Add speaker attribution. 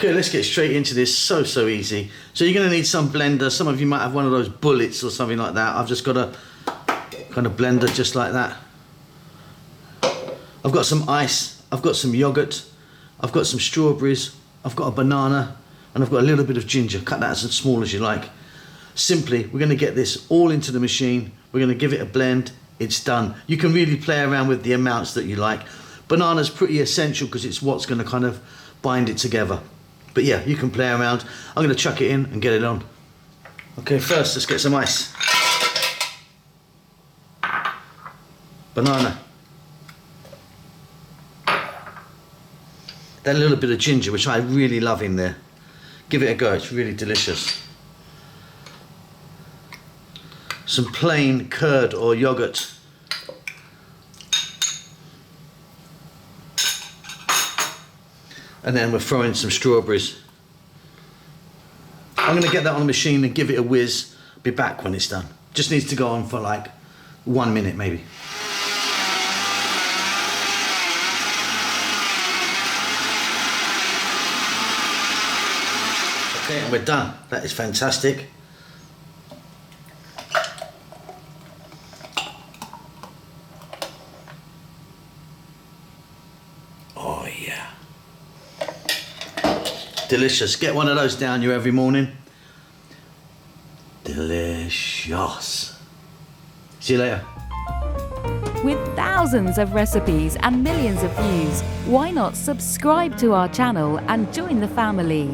Speaker 1: Okay, let's get straight into this. So easy. So you're going to need some blender. Some of you might have one of those bullets or something like that. I've just got a kind of blender just like that. I've got some ice, I've got some yogurt, I've got some strawberries, I've got a banana, and I've got a little bit of ginger. Cut that as small as you like. Simply, we're going to get this all into the machine. We're going to give it a blend. It's done. You can really play around with the amounts that you like. Banana's pretty essential because it's what's going to kind of bind it together. But yeah, you can play around. I'm going to chuck it in and get it on. Okay, first let's get some ice. Banana. That little bit of ginger, which I really love in there. Give it a go, it's really delicious. Some plain curd or yogurt. And then we're throwing some strawberries. I'm going to get that on the machine and give it a whiz. Be back when it's done. Just needs to go on for like 1 minute maybe. Okay, and we're done. That is fantastic. Oh yeah. Delicious. Get one of those down you every morning. Delicious. See you later.
Speaker 2: With thousands of recipes and millions of views, why not subscribe to our channel and join the family?